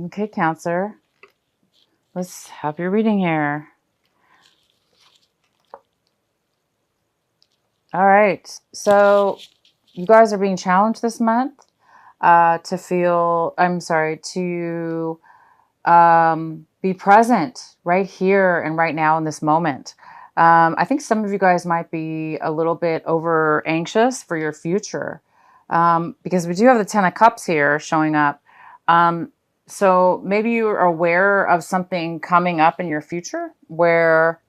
Okay, Cancer. Let's have your reading here. All right. So you guys are being challenged this month to be present right here and right now in this moment. I think some of you guys might be a little bit over anxious for your future because we do have the Ten of Cups here showing up. So maybe you are aware of something coming up in your future where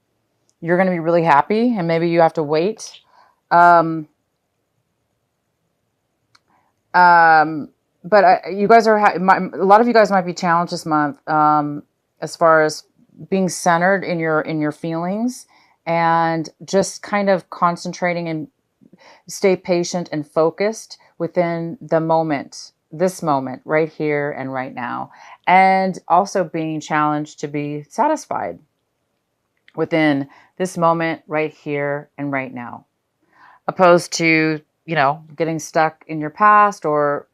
you're going to be really happy and maybe you have to wait. Um, but you guys are, a lot of you guys might be challenged this month as far as being centered in your feelings and just kind of concentrating and stay patient and focused within the moment, this moment right here and right now. And also being challenged to be satisfied within this moment right here and right now, opposed to, getting stuck in your past or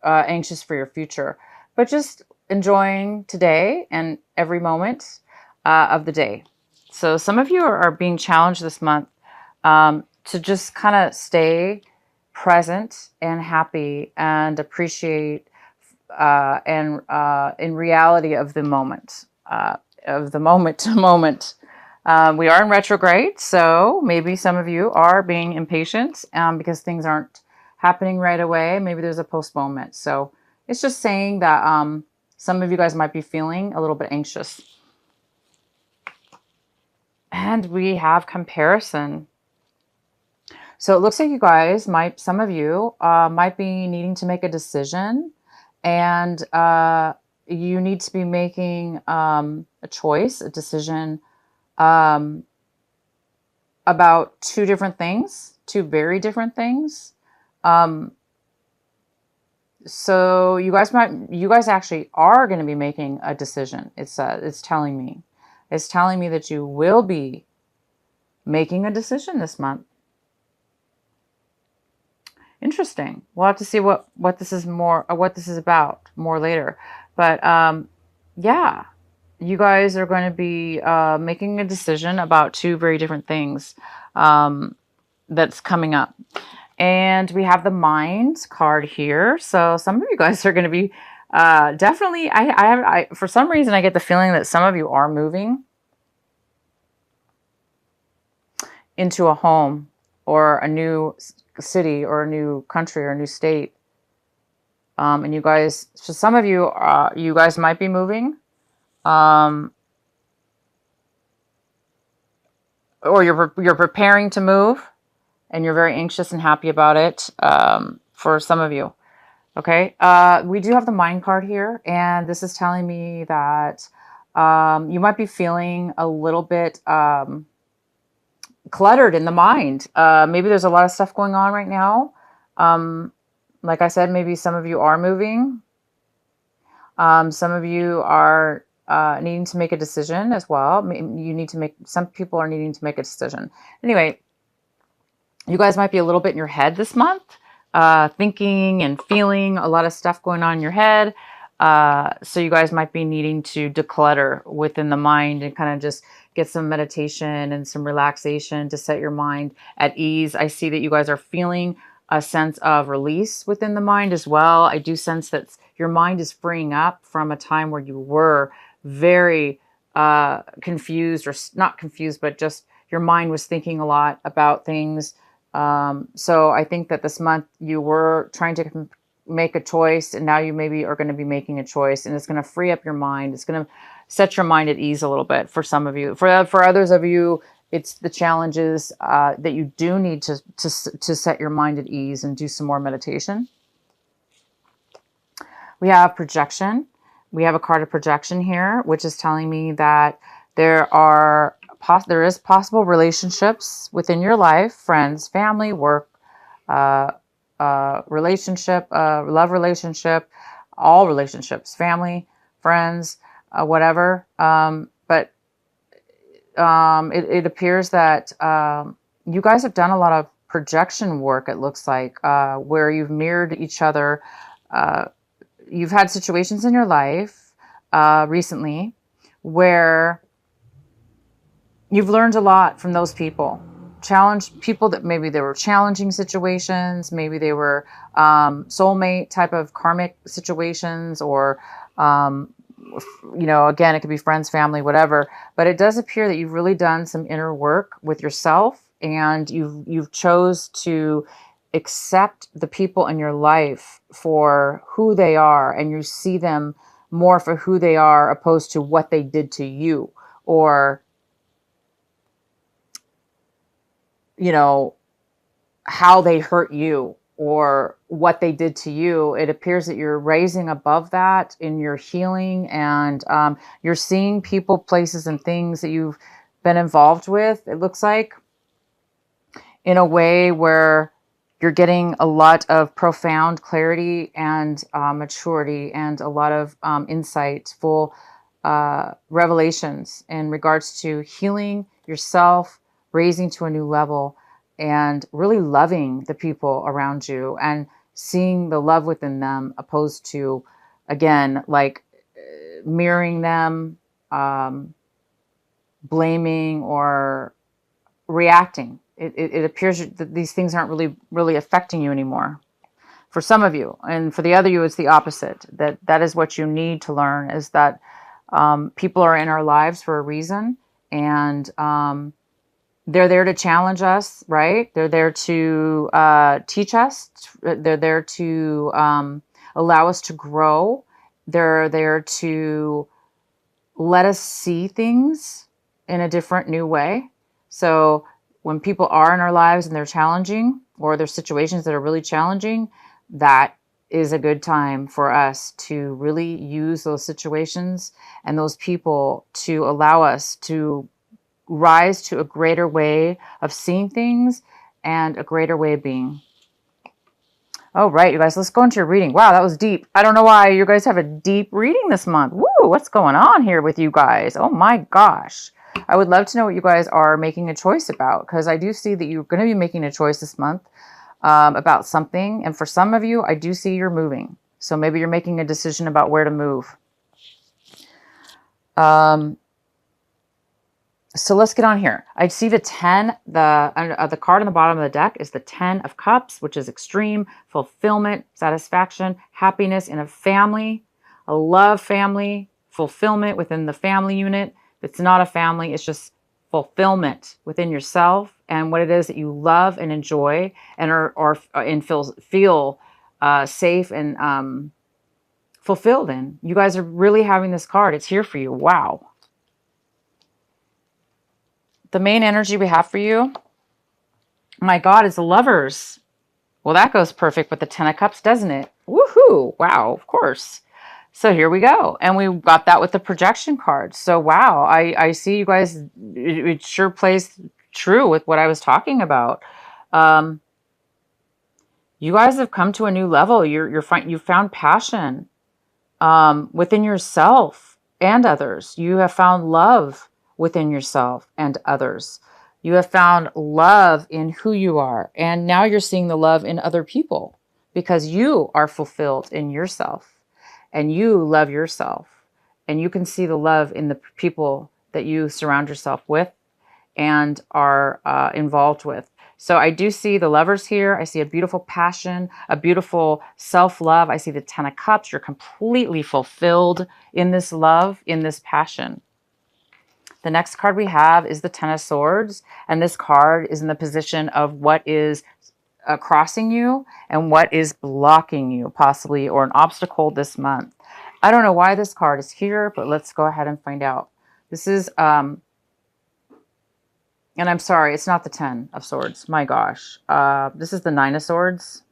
anxious for your future, but just enjoying today and every moment of the day. So some of you are being challenged this month to just kind of stay present and happy and appreciate and in reality of the moment, to moment. We are in retrograde, so maybe some of you are being impatient because things aren't happening right away. Maybe there's a postponement. So it's just saying that some of you guys might be feeling a little bit anxious. And we have comparison. So it looks like you guys some of you might be needing to make a decision, and you need to be making a decision about two very different things. So you guys actually are going to be making a decision. It's telling me that you will be making a decision this month. Interesting. We'll have to see what this is about more later. But yeah, you guys are going to be making a decision about two very different things that's coming up. And we have the Mind card here. So some of you guys are going to be definitely, for some reason, I get the feeling that some of you are moving into a home or a new city or a new country or a new state. And you guys, so some of you, you guys might be moving. Or you're preparing to move and you're very anxious and happy about it for some of you. Okay, we do have the Mind card here, and this is telling me that you might be feeling a little bit cluttered in the mind. Maybe there's a lot of stuff going on right now. Like I said, maybe some of you are moving. Some of you are needing to make a decision as well. Some people are needing to make a decision. Anyway, you guys might be a little bit in your head this month, thinking and feeling a lot of stuff going on in your head. So you guys might be needing to declutter within the mind and kind of just get some meditation and some relaxation to set your mind at ease. I see that you guys are feeling a sense of release within the mind as well. I do sense that your mind is freeing up from a time where you were very confused, or not confused, but just your mind was thinking a lot about things. So I think that this month you were trying to make a choice, and now you maybe are going to be making a choice, and it's going to free up your mind. It's going to set your mind at ease a little bit for some of you. For others of you, it's the challenges that you do need to set your mind at ease and do some more meditation. We have projection. We have a card of projection here, which is telling me that there is possible relationships within your life, friends, family, work, relationship, love relationship, all relationships, family, friends, whatever. But it appears that you guys have done a lot of projection work, it looks like, where you've mirrored each other you've had situations in your life recently where you've learned a lot from those people. Challenged people that maybe they were challenging situations, maybe they were soulmate type of karmic situations, or again, it could be friends, family, whatever. But it does appear that you've really done some inner work with yourself, and you've chose to accept the people in your life for who they are, and you see them more for who they are opposed to what they did to you, or how they hurt you or what they did to you. It appears that you're raising above that in your healing, and you're seeing people, places, and things that you've been involved with, it looks like, in a way where you're getting a lot of profound clarity and maturity, and a lot of insightful revelations in regards to healing yourself, raising to a new level, and really loving the people around you and seeing the love within them, opposed to, again, like mirroring them, blaming, or reacting. It appears that these things aren't really affecting you anymore. For some of you, and for the other you, it's the opposite. That is what you need to learn, is that people are in our lives for a reason, and they're there to challenge us, right? They're there to teach us. They're there to allow us to grow. They're there to let us see things in a different, new way. So when people are in our lives and they're challenging, or there's situations that are really challenging, that is a good time for us to really use those situations and those people to allow us to rise to a greater way of seeing things and a greater way of being. All right, you guys, let's go into your reading. Wow, that was deep. I don't know why you guys have a deep reading this month. Woo, what's going on here with you guys? Oh my gosh. I would love to know what you guys are making a choice about, because I do see that you're going to be making a choice this month about something. And for some of you, I do see you're moving. So maybe you're making a decision about where to move. So let's get on here. I see the 10, the card on the bottom of the deck is the 10 of Cups, which is extreme fulfillment, satisfaction, happiness in a family, a love family, fulfillment within the family unit. If it's not a family, it's just fulfillment within yourself and what it is that you love and enjoy, and feel safe and fulfilled in. You guys are really having this card. It's here for you. Wow. The main energy we have for you, my God, is the Lovers. Well, that goes perfect with the 10 of Cups, doesn't it? Woohoo! Wow, of course. So here we go. And we got that with the projection card. So wow, I see you guys, it sure plays true with what I was talking about. You guys have come to a new level. You found passion within yourself and others. You have found love within yourself and others. You have found love in who you are. And now you're seeing the love in other people because you are fulfilled in yourself and you love yourself. And you can see the love in the people that you surround yourself with and are involved with. So I do see the Lovers here. I see a beautiful passion, a beautiful self-love. I see the 10 of Cups. You're completely fulfilled in this love, in this passion. The next card we have is the 10 of Swords. And this card is in the position of what is crossing you and what is blocking you, possibly, or an obstacle this month. I don't know why this card is here, but let's go ahead and find out. This is... and I'm sorry, it's not the 10 of Swords. My gosh. This is the 9 of Swords.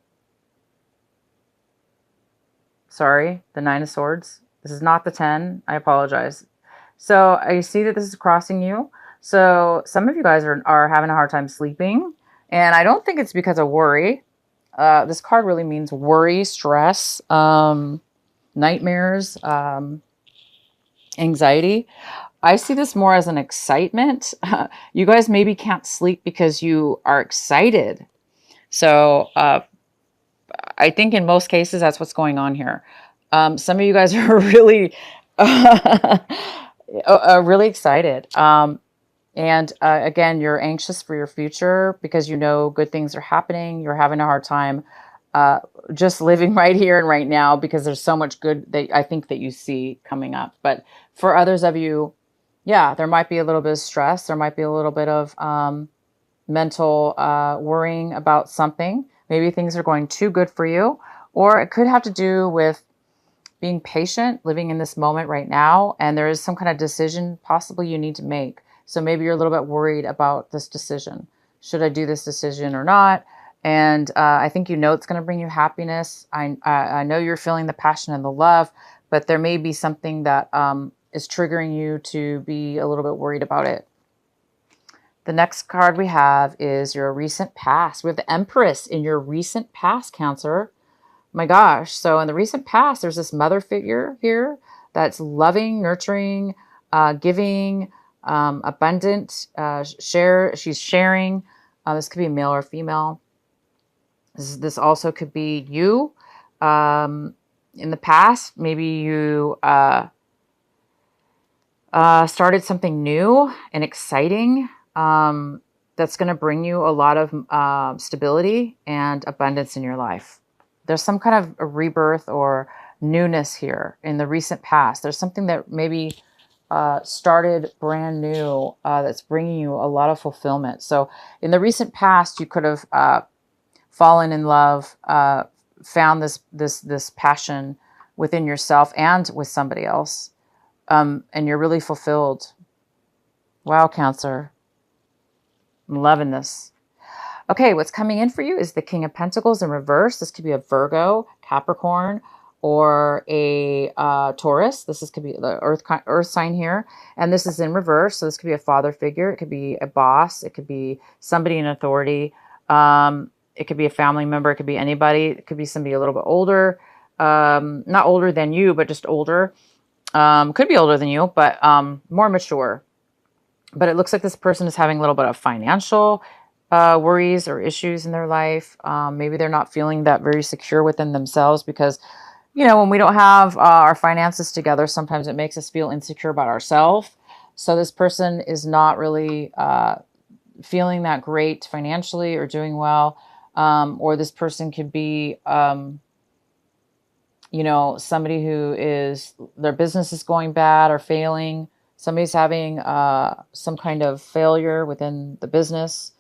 Sorry, the 9 of Swords. This is not the 10. I apologize. So I see that this is crossing you. So some of you guys are having a hard time sleeping. And I don't think it's because of worry. This card really means worry, stress, nightmares, anxiety. I see this more as an excitement. You guys maybe can't sleep because you are excited. So I think in most cases, that's what's going on here. Some of you guys are really, really excited. And again, you're anxious for your future because you know good things are happening. You're having a hard time uh, just living right here and right now because there's so much good that I think that you see coming up. But for others of you, yeah, there might be a little bit of stress. There might be a little bit of mental worrying about something. Maybe things are going too good for you, or it could have to do with being patient, living in this moment right now, and there is some kind of decision possibly you need to make. So maybe you're a little bit worried about this decision. Should I do this decision or not? And I think you know it's going to bring you happiness. I know you're feeling the passion and the love, but there may be something that is triggering you to be a little bit worried about it. The next card we have is your recent past. We have the Empress in your recent past, Cancer. My gosh. So in the recent past, there's this mother figure here that's loving, nurturing, giving, abundant, she's sharing. This could be male or female. This also could be you. In the past, maybe you started something new and exciting that's going to bring you a lot of stability and abundance in your life. There's some kind of a rebirth or newness here in the recent past. There's something that maybe started brand new that's bringing you a lot of fulfillment. So in the recent past, you could have fallen in love, found this passion within yourself and with somebody else, and you're really fulfilled. Wow, Cancer. I'm loving this. Okay, what's coming in for you is the King of Pentacles in reverse. This could be a Virgo, Capricorn, or a Taurus. Could be the earth sign here. And this is in reverse. So this could be a father figure. It could be a boss. It could be somebody in authority. It could be a family member. It could be anybody. It could be somebody a little bit older. Not older than you, but just older. Could be older than you, but more mature. But it looks like this person is having a little bit of financial worries or issues in their life. Maybe they're not feeling that very secure within themselves because, you know, when we don't have our finances together, sometimes it makes us feel insecure about ourselves. So this person is not really feeling that great financially or doing well. Or this person could be, you know, somebody who is, their business is going bad or failing. Somebody's having some kind of failure within the business,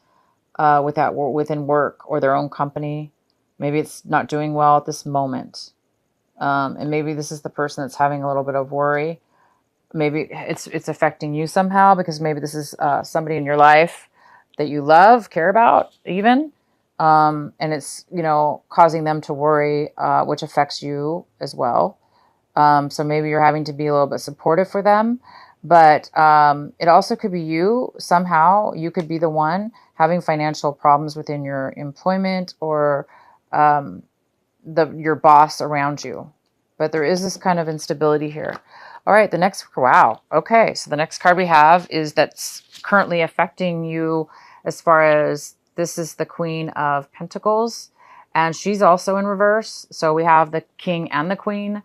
within work or their own company. Maybe it's not doing well at this moment. And maybe this is the person that's having a little bit of worry. Maybe it's affecting you somehow because maybe this is somebody in your life that you love, care about even. And it's, you know, causing them to worry, which affects you as well. So maybe you're having to be a little bit supportive for them. But it also could be you. Somehow you could be the one having financial problems within your employment or your boss around you. But there is this kind of instability here. All right, the next, wow. Okay, so the next card we have is that's currently affecting you as far as this is the Queen of Pentacles. And she's also in reverse. So we have the King and the Queen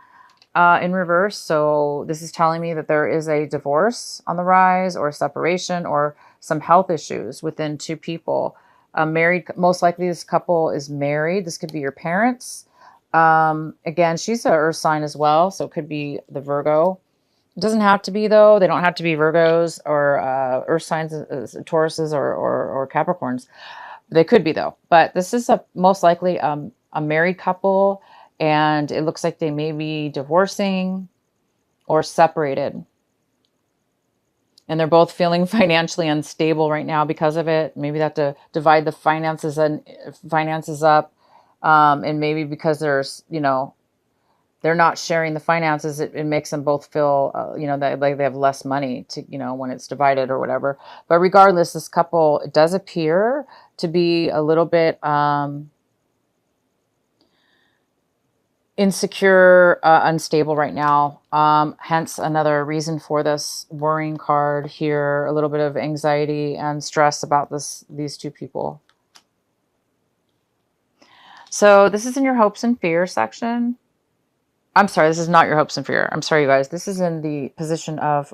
in reverse. So this is telling me that there is a divorce on the rise or separation or some health issues within two people. Married, most likely this couple is married. This could be your parents. Again, she's an earth sign as well. So it could be the Virgo. It doesn't have to be though. They don't have to be Virgos or earth signs, Tauruses or Capricorns. They could be though. But this is most likely a married couple. And it looks like they may be divorcing or separated. And they're both feeling financially unstable right now because of it. Maybe they have to divide the finances up. And maybe because there's, you know, they're not sharing the finances, it makes them both feel, you know, that like they have less money to, you know, when it's divided or whatever. But regardless, this couple, it does appear to be a little bit insecure, unstable right now. Hence another reason for this worrying card here, a little bit of anxiety and stress about these two people. So this is in your hopes and fears section. I'm sorry, this is not your hopes and fear. I'm sorry, you guys. This is in the position of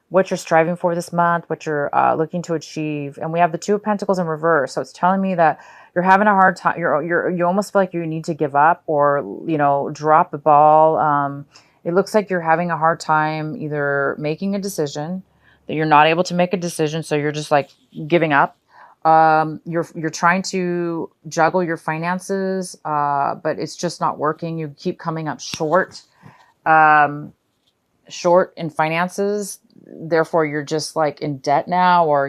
what you're striving for this month, what you're looking to achieve. And we have the Two of Pentacles in reverse. So it's telling me that you're having a hard time. You almost feel like you need to give up or, drop the ball. It looks like you're having a hard time either making a decision, that you're not able to make a decision. So you're just like giving up. You're trying to juggle your finances, but it's just not working. You keep coming up short. Short in finances, therefore you're just like in debt now, or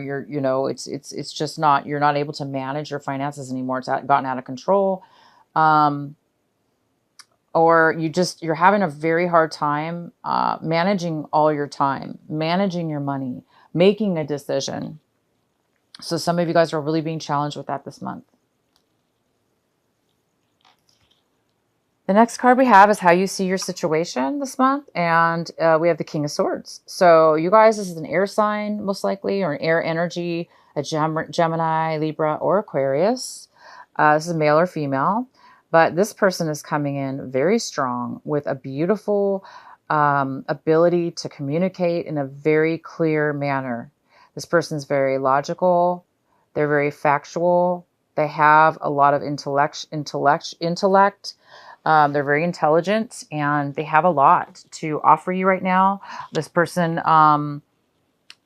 it's just not, you're not able to manage your finances anymore. It's gotten out of control. Or you're having a very hard time managing all your time, managing your money, making a decision. So some of you guys are really being challenged with that this month. The next card we have is how you see your situation this month. And we have the King of Swords. So you guys, this is an air sign, most likely, or an air energy, a Gemini, Libra, or Aquarius. This is male or female. But this person is coming in very strong with a beautiful ability to communicate in a very clear manner. This person's very logical. They're very factual. They have a lot of intellect. They're very intelligent and they have a lot to offer you right now. This person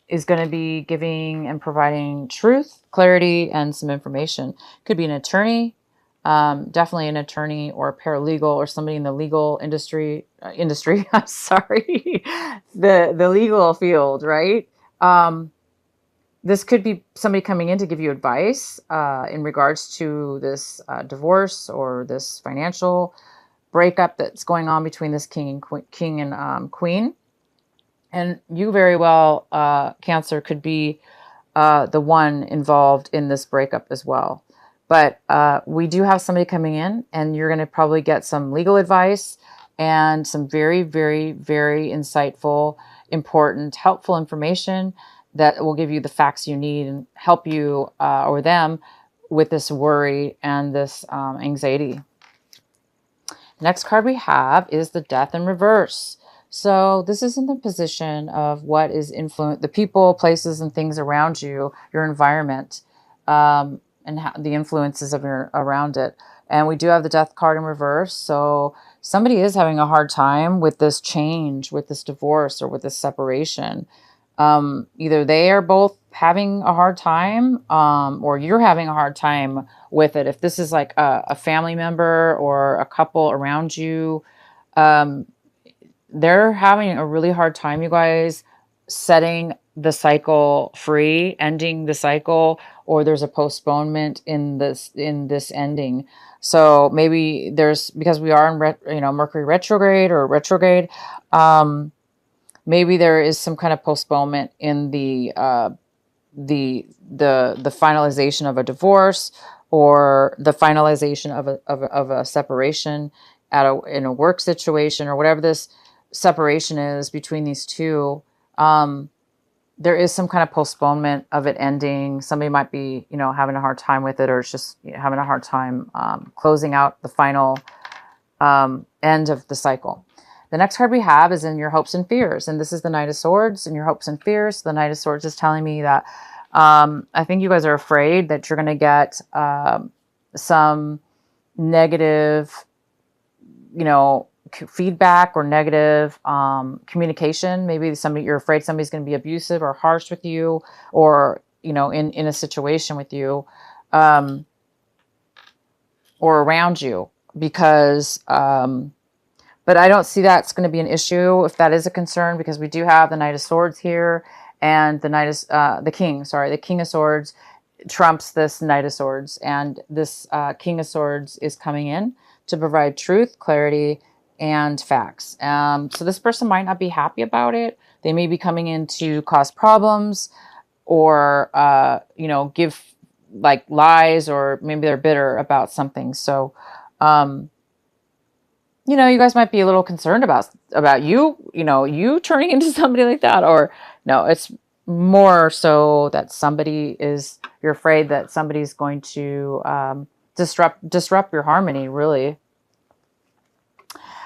is going to be giving and providing truth, clarity, and some information. Could be an attorney, definitely an attorney or a paralegal or somebody in the legal industry. I'm sorry, the legal field, right? This could be somebody coming in to give you advice in regards to this divorce or this financial breakup that's going on between this king and queen. And you very well, Cancer, could be the one involved in this breakup as well. But we do have somebody coming in, and you're going to probably get some legal advice and some very, very, very insightful, important, helpful information that will give you the facts you need and help you or them with this worry and this anxiety. Next card we have is the Death in reverse. So this is in the position of what is the people, places, and things around you, your environment, and the influences of around it. And we do have the Death card in reverse. So somebody is having a hard time with this change, with this divorce, or with this separation. Either they are both having a hard time, or you're having a hard time with it. If this is like a family member or a couple around you, they're having a really hard time, you guys, setting the cycle free, ending the cycle, or there's a postponement in this ending. So maybe because we are in Mercury retrograde or retrograde, maybe there is some kind of postponement in the finalization of a divorce or the finalization of a separation in a work situation, or whatever this separation is between these two. There is some kind of postponement of it ending. Somebody might be, having a hard time with it, or it's just having a hard time closing out the final end of the cycle. The next card we have is in your hopes and fears. And this is the Knight of Swords and your hopes and fears. The Knight of Swords is telling me that I think you guys are afraid that you're going to get some negative, feedback or negative communication. Maybe you're afraid somebody's going to be abusive or harsh with you, or, in a situation with you or around you, because but I don't see that's going to be an issue if that is a concern, because we do have the Knight of Swords here, and the King of Swords trumps this Knight of Swords, and this King of Swords is coming in to provide truth, clarity, and facts. So this person might not be happy about it. They may be coming in to cause problems, or give like lies, or maybe they're bitter about something. So you guys might be a little concerned about you turning into somebody like that, or no, it's more so that you're afraid that somebody's going to disrupt your harmony, really.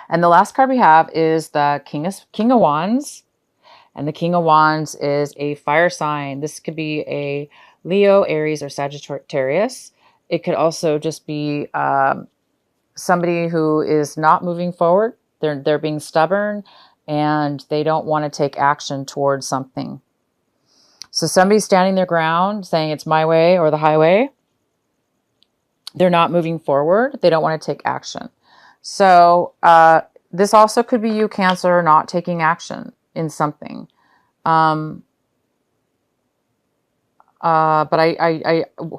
And the last card we have is the King of Wands. And the King of Wands is a fire sign. This could be a Leo, Aries, or Sagittarius. It could also just be somebody who is not moving forward. They're being stubborn and they don't want to take action towards something. So somebody's standing their ground saying it's my way or the highway. They're not moving forward. They don't want to take action. So this also could be you, Cancer, not taking action in something. But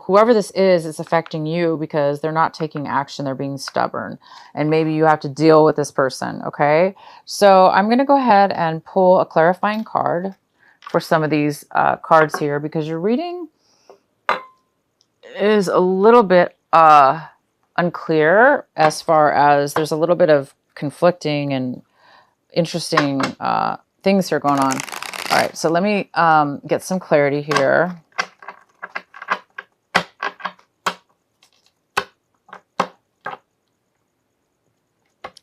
whoever this is, it's affecting you because they're not taking action. They're being stubborn. And maybe you have to deal with this person, okay? So I'm going to go ahead and pull a clarifying card for some of these cards here because your reading is a little bit unclear as far as there's a little bit of conflicting and interesting things here going on. All right, so let me get some clarity here.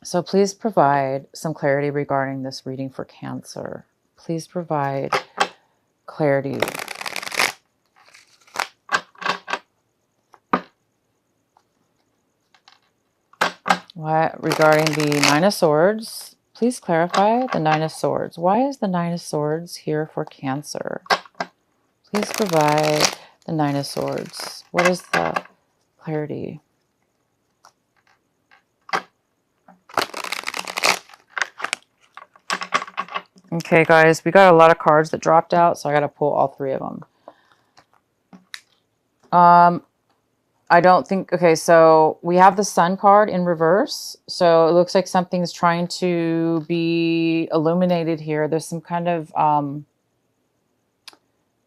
So please provide some clarity regarding this reading for Cancer. Please provide clarity. What regarding the Nine of Swords? Please clarify the Nine of Swords. Why is the Nine of Swords here for Cancer? Please provide the Nine of Swords. What is the clarity? Okay, guys, we got a lot of cards that dropped out, so I got to pull all three of them. I don't think... Okay, so we have the Sun card in reverse. So it looks like something's trying to be illuminated here. There's some kind of...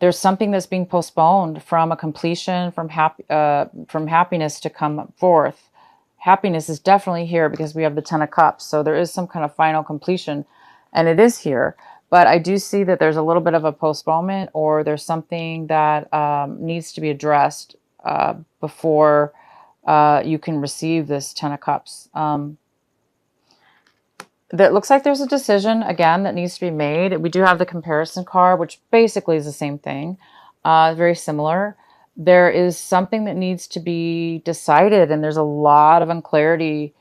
there's something that's being postponed from a completion, from happiness to come forth. Happiness is definitely here because we have the Ten of Cups. So there is some kind of final completion, and it is here. But I do see that there's a little bit of a postponement, or there's something that needs to be addressed before you can receive this Ten of Cups. That looks like there's a decision, again, that needs to be made. We do have the comparison card, which basically is the same thing, very similar. There is something that needs to be decided, and there's a lot of unclarity.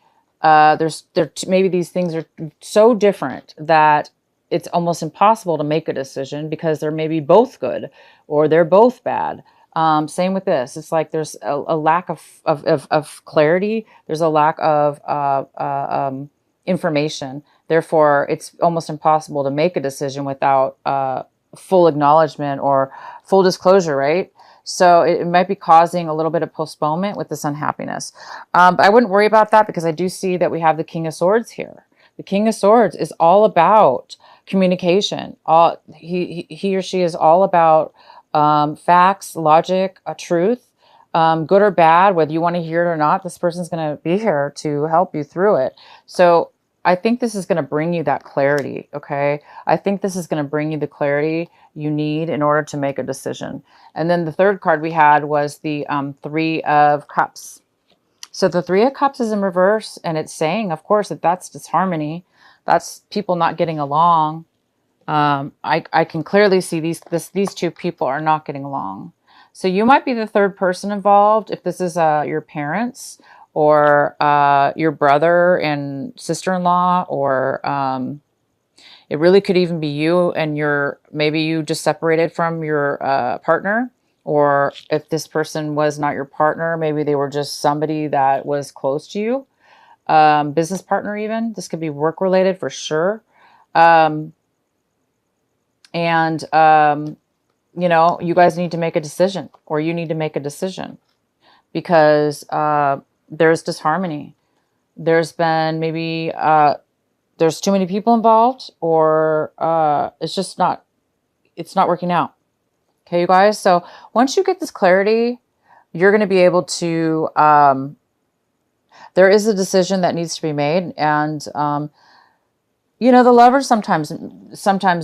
Maybe these things are so different that it's almost impossible to make a decision because they're maybe both good or they're both bad. Same with this. It's like there's a lack of clarity. There's a lack of information. Therefore, it's almost impossible to make a decision without full acknowledgement or full disclosure, right? So it might be causing a little bit of postponement with this unhappiness. But I wouldn't worry about that because I do see that we have the King of Swords here. The King of Swords is all about communication. He or she is all about facts, logic, truth, good or bad, whether you want to hear it or not. This person's going to be here to help you through it. So I think this is going to bring you that clarity, okay? I think this is going to bring you the clarity you need in order to make a decision. And then the third card we had was the Three of Cups. So the Three of Cups is in reverse, and it's saying, of course, that that's disharmony. That's people not getting along. I can clearly see these two people are not getting along. So you might be the third person involved. If this is your parents or your brother and sister-in-law, or it really could even be you and maybe you just separated from your partner. Or if this person was not your partner, maybe they were just somebody that was close to you. Business partner even. This could be work-related for sure. You know, you guys need to make a decision, or you need to make a decision because there's disharmony. There's been maybe there's too many people involved, or it's not working out. Okay, you guys. So once you get this clarity, you're going to be able to, there is a decision that needs to be made. And, you know, the Lover sometimes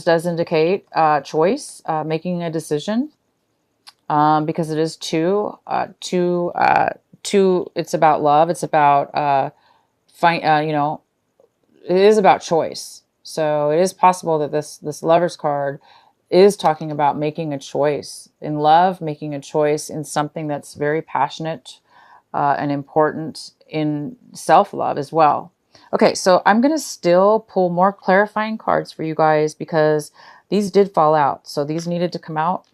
does indicate choice, making a decision, because it is two, it's about love. It's about, you know, it is about choice. So it is possible that this Lover's card is talking about making a choice in love, making a choice in something that's very passionate and important in self-love as well. Okay, so I'm going to still pull more clarifying cards for you guys because these did fall out. So these needed to come out.